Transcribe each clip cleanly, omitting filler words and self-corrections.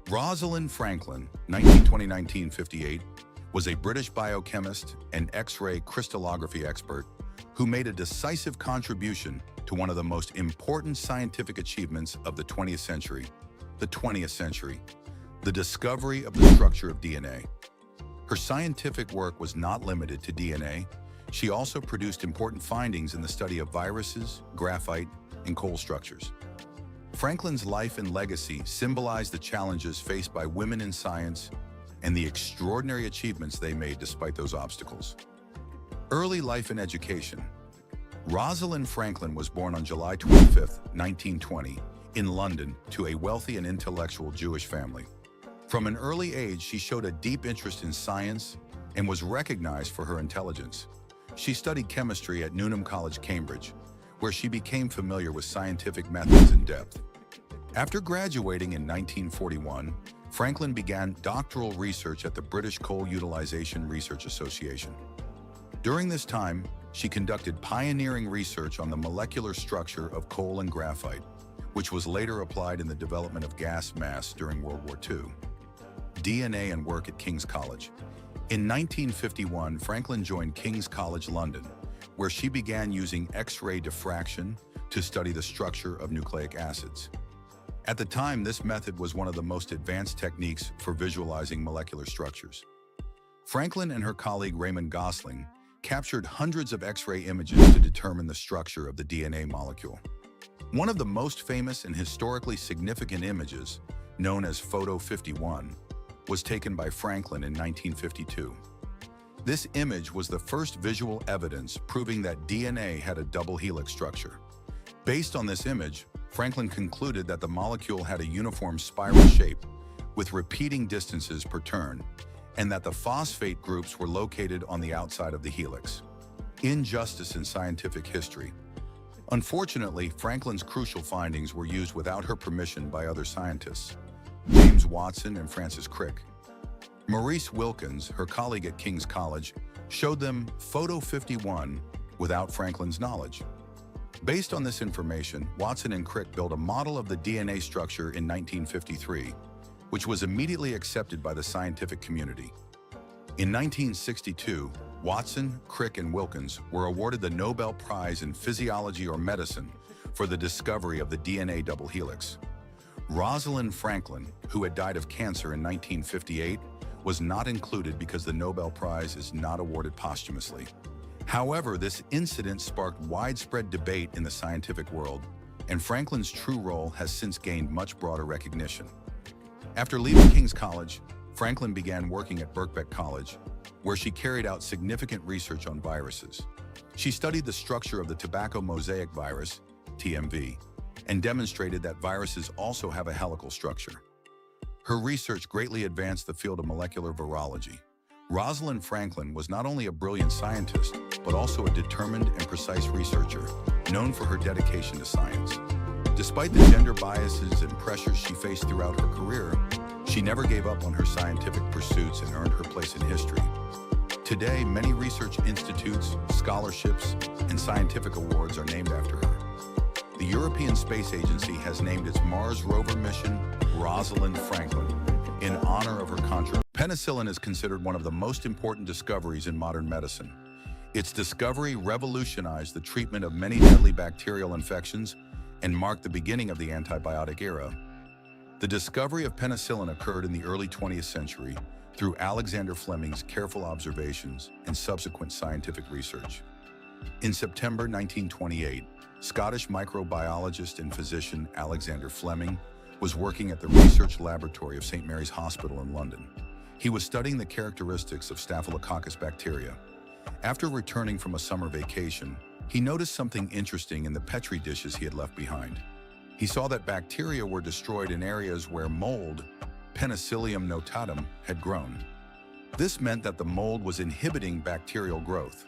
Rosalind Franklin, 1920-1958, was a British biochemist and X-ray crystallography expert who made a decisive contribution to one of the most important scientific achievements of the 20th century, the discovery of the structure of DNA. Her scientific work was not limited to DNA. She also produced important findings in the study of viruses, graphite, and coal structures. Franklin's life and legacy symbolize the challenges faced by women in science and the extraordinary achievements they made despite those obstacles. Early life and education. Rosalind Franklin was born on July 25, 1920, in London to a wealthy and intellectual Jewish family. From an early age, she showed a deep interest in science and was recognized for her intelligence. She studied chemistry at Newnham College, Cambridge, where she became familiar with scientific methods in depth. After graduating in 1941, Franklin began doctoral research at the British Coal Utilization Research Association. During this time, she conducted pioneering research on the molecular structure of coal and graphite, which was later applied in the development of gas masks during World War II. DNA and work at King's College. In 1951, Franklin joined King's College London, where she began using X-ray diffraction to study the structure of nucleic acids. At the time, this method was one of the most advanced techniques for visualizing molecular structures. Franklin and her colleague Raymond Gosling captured hundreds of X-ray images to determine the structure of the DNA molecule. One of the most famous and historically significant images, known as Photo 51, was taken by Franklin in 1952. This image was the first visual evidence proving that DNA had a double helix structure. Based on this image, Franklin concluded that the molecule had a uniform spiral shape with repeating distances per turn, and that the phosphate groups were located on the outside of the helix. Injustice in scientific history. Unfortunately, Franklin's crucial findings were used without her permission by other scientists, James Watson and Francis Crick. Maurice Wilkins, her colleague at King's College, showed them Photo 51 without Franklin's knowledge. Based on this information, Watson and Crick built a model of the DNA structure in 1953, which was immediately accepted by the scientific community. In 1962, Watson, Crick, and Wilkins were awarded the Nobel Prize in Physiology or Medicine for the discovery of the DNA double helix. Rosalind Franklin, who had died of cancer in 1958, was not included because the Nobel Prize is not awarded posthumously. However, this incident sparked widespread debate in the scientific world, and Franklin's true role has since gained much broader recognition. After leaving King's College, Franklin began working at Birkbeck College, where she carried out significant research on viruses. She studied the structure of the tobacco mosaic virus, TMV, and demonstrated that viruses also have a helical structure. Her research greatly advanced the field of molecular virology. Rosalind Franklin was not only a brilliant scientist, but also a determined and precise researcher, known for her dedication to science. Despite the gender biases and pressures she faced throughout her career, she never gave up on her scientific pursuits and earned her place in history. Today, many research institutes, scholarships, and scientific awards are named after her. The European Space Agency has named its Mars rover mission Rosalind Franklin in honor of her contribution. Penicillin is considered one of the most important discoveries in modern medicine. Its discovery revolutionized the treatment of many deadly bacterial infections and marked the beginning of the antibiotic era. The discovery of penicillin occurred in the early 20th century through Alexander Fleming's careful observations and subsequent scientific research. In September 1928, Scottish microbiologist and physician Alexander Fleming was working at the research laboratory of St. Mary's Hospital in London. He was studying the characteristics of Staphylococcus bacteria. After returning from a summer vacation, he noticed something interesting in the Petri dishes he had left behind. He saw that bacteria were destroyed in areas where mold, Penicillium notatum, had grown. This meant that the mold was inhibiting bacterial growth.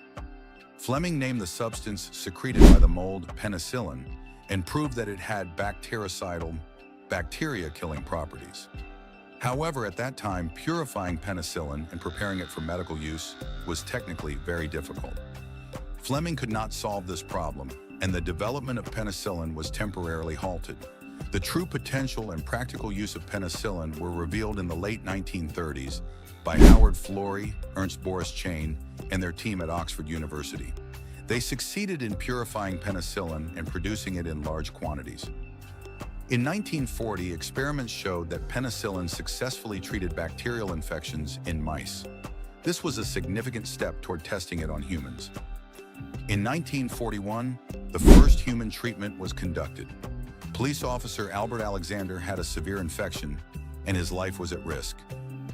Fleming named the substance secreted by the mold penicillin and proved that it had bactericidal, bacteria-killing properties. However, at that time, purifying penicillin and preparing it for medical use was technically very difficult. Fleming could not solve this problem, and the development of penicillin was temporarily halted. The true potential and practical use of penicillin were revealed in the late 1930s by Howard Florey, Ernst Boris Chain, and their team at Oxford University. They succeeded in purifying penicillin and producing it in large quantities. In 1940, experiments showed that penicillin successfully treated bacterial infections in mice. This was a significant step toward testing it on humans. In 1941, the first human treatment was conducted. Police officer Albert Alexander had a severe infection, and his life was at risk.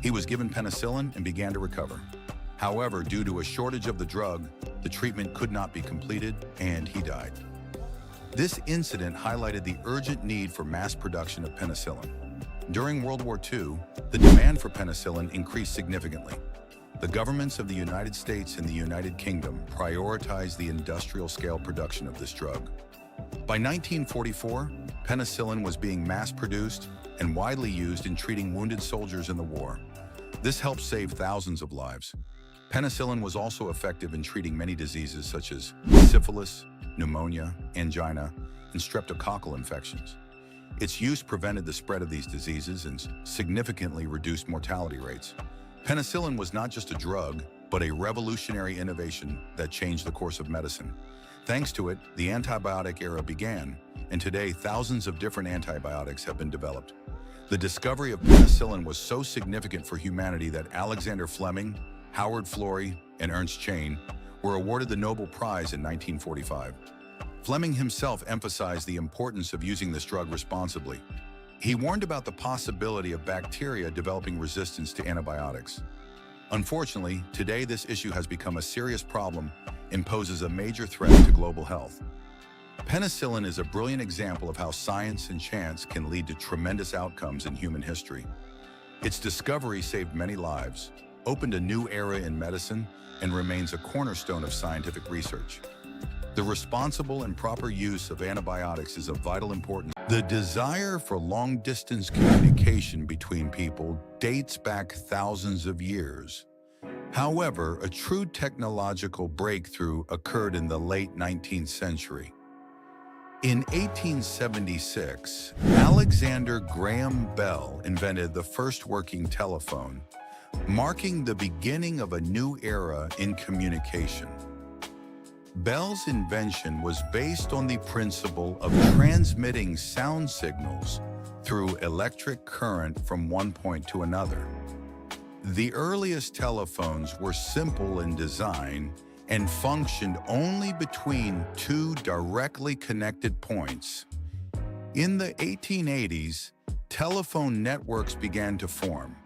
He was given penicillin and began to recover. However, due to a shortage of the drug, the treatment could not be completed, and he died. This incident highlighted the urgent need for mass production of penicillin. During World War II, the demand for penicillin increased significantly. The governments of the United States and the United Kingdom prioritized the industrial-scale production of this drug. By 1944, penicillin was being mass-produced and widely used in treating wounded soldiers in the war. This helped save thousands of lives. Penicillin was also effective in treating many diseases such as syphilis, pneumonia, angina, and streptococcal infections. Its use prevented the spread of these diseases and significantly reduced mortality rates. Penicillin was not just a drug, but a revolutionary innovation that changed the course of medicine. Thanks to it, the antibiotic era began, and today thousands of different antibiotics have been developed. The discovery of penicillin was so significant for humanity that Alexander Fleming, Howard Florey, and Ernst Chain were awarded the Nobel Prize in 1945. Fleming himself emphasized the importance of using this drug responsibly. He warned about the possibility of bacteria developing resistance to antibiotics. Unfortunately, today this issue has become a serious problem and poses a major threat to global health. Penicillin is a brilliant example of how science and chance can lead to tremendous outcomes in human history. Its discovery saved many lives, opened a new era in medicine, and remains a cornerstone of scientific research. The responsible and proper use of antibiotics is of vital importance. The desire for long-distance communication between people dates back thousands of years. However, a true technological breakthrough occurred in the late 19th century. In 1876, Alexander Graham Bell invented the first working telephone, marking the beginning of a new era in communication. Bell's invention was based on the principle of transmitting sound signals through electric current from one point to another. The earliest telephones were simple in design and functioned only between two directly connected points. In the 1880s, telephone networks began to form.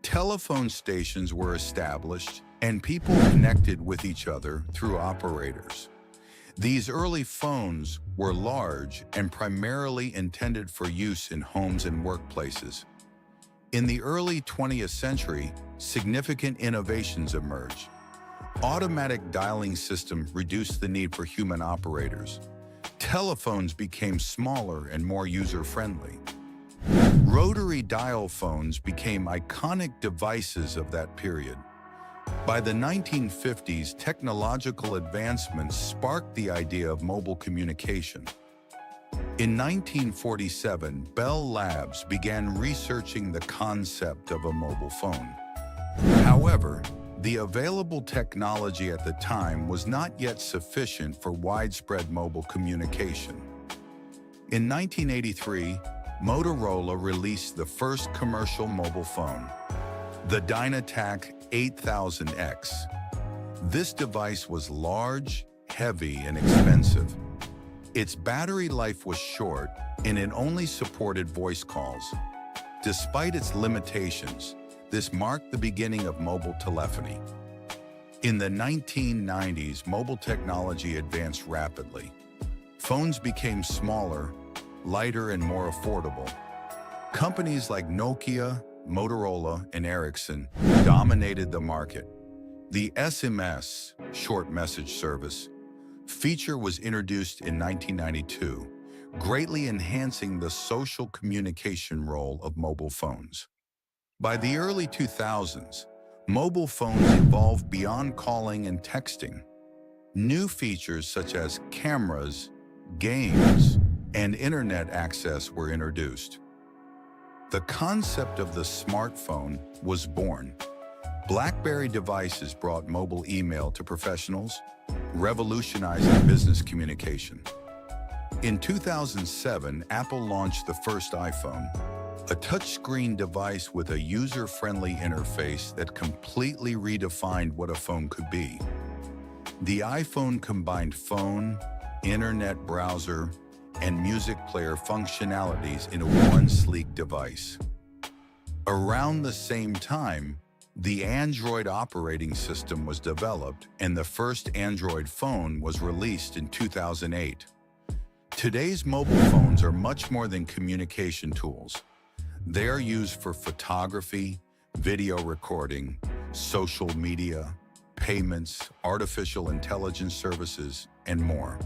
Telephone stations were established, and people connected with each other through operators. These early phones were large and primarily intended for use in homes and workplaces. In the early 20th century, significant innovations emerged. Automatic dialing systems reduced the need for human operators. Telephones became smaller and more user-friendly. Rotary dial phones became iconic devices of that period. By the 1950s, technological advancements sparked the idea of mobile communication. In 1947, Bell Labs began researching the concept of a mobile phone. However, the available technology at the time was not yet sufficient for widespread mobile communication. In 1983, Motorola released the first commercial mobile phone, the Dynatac 8000X. This device was large, heavy, and expensive. Its battery life was short, and it only supported voice calls. Despite its limitations, this marked the beginning of mobile telephony. In the 1990s, mobile technology advanced rapidly. Phones became smaller, lighter, and more affordable. Companies like Nokia, Motorola, and Ericsson dominated the market. The SMS, short message service, feature was introduced in 1992, greatly enhancing the social communication role of mobile phones. By the early 2000s, mobile phones evolved beyond calling and texting. New features such as cameras, games, and internet access were introduced. The concept of the smartphone was born. BlackBerry devices brought mobile email to professionals, revolutionizing business communication. In 2007, Apple launched the first iPhone, a touchscreen device with a user-friendly interface that completely redefined what a phone could be. The iPhone combined phone, internet browser, and music player functionalities in one sleek device. Around the same time, the Android operating system was developed and the first Android phone was released in 2008. Today's mobile phones are much more than communication tools. They are used for photography, video recording, social media, payments, artificial intelligence services, and more.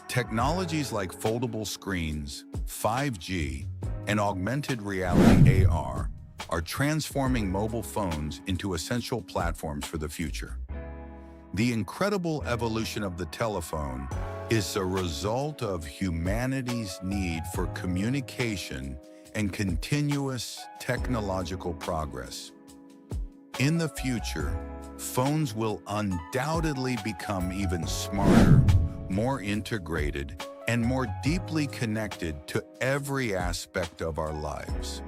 Technologies like foldable screens, 5G, and augmented reality AR are transforming mobile phones into essential platforms for the future. The incredible evolution of the telephone is a result of humanity's need for communication and continuous technological progress. In the future, phones will undoubtedly become even smarter, more integrated, and more deeply connected to every aspect of our lives.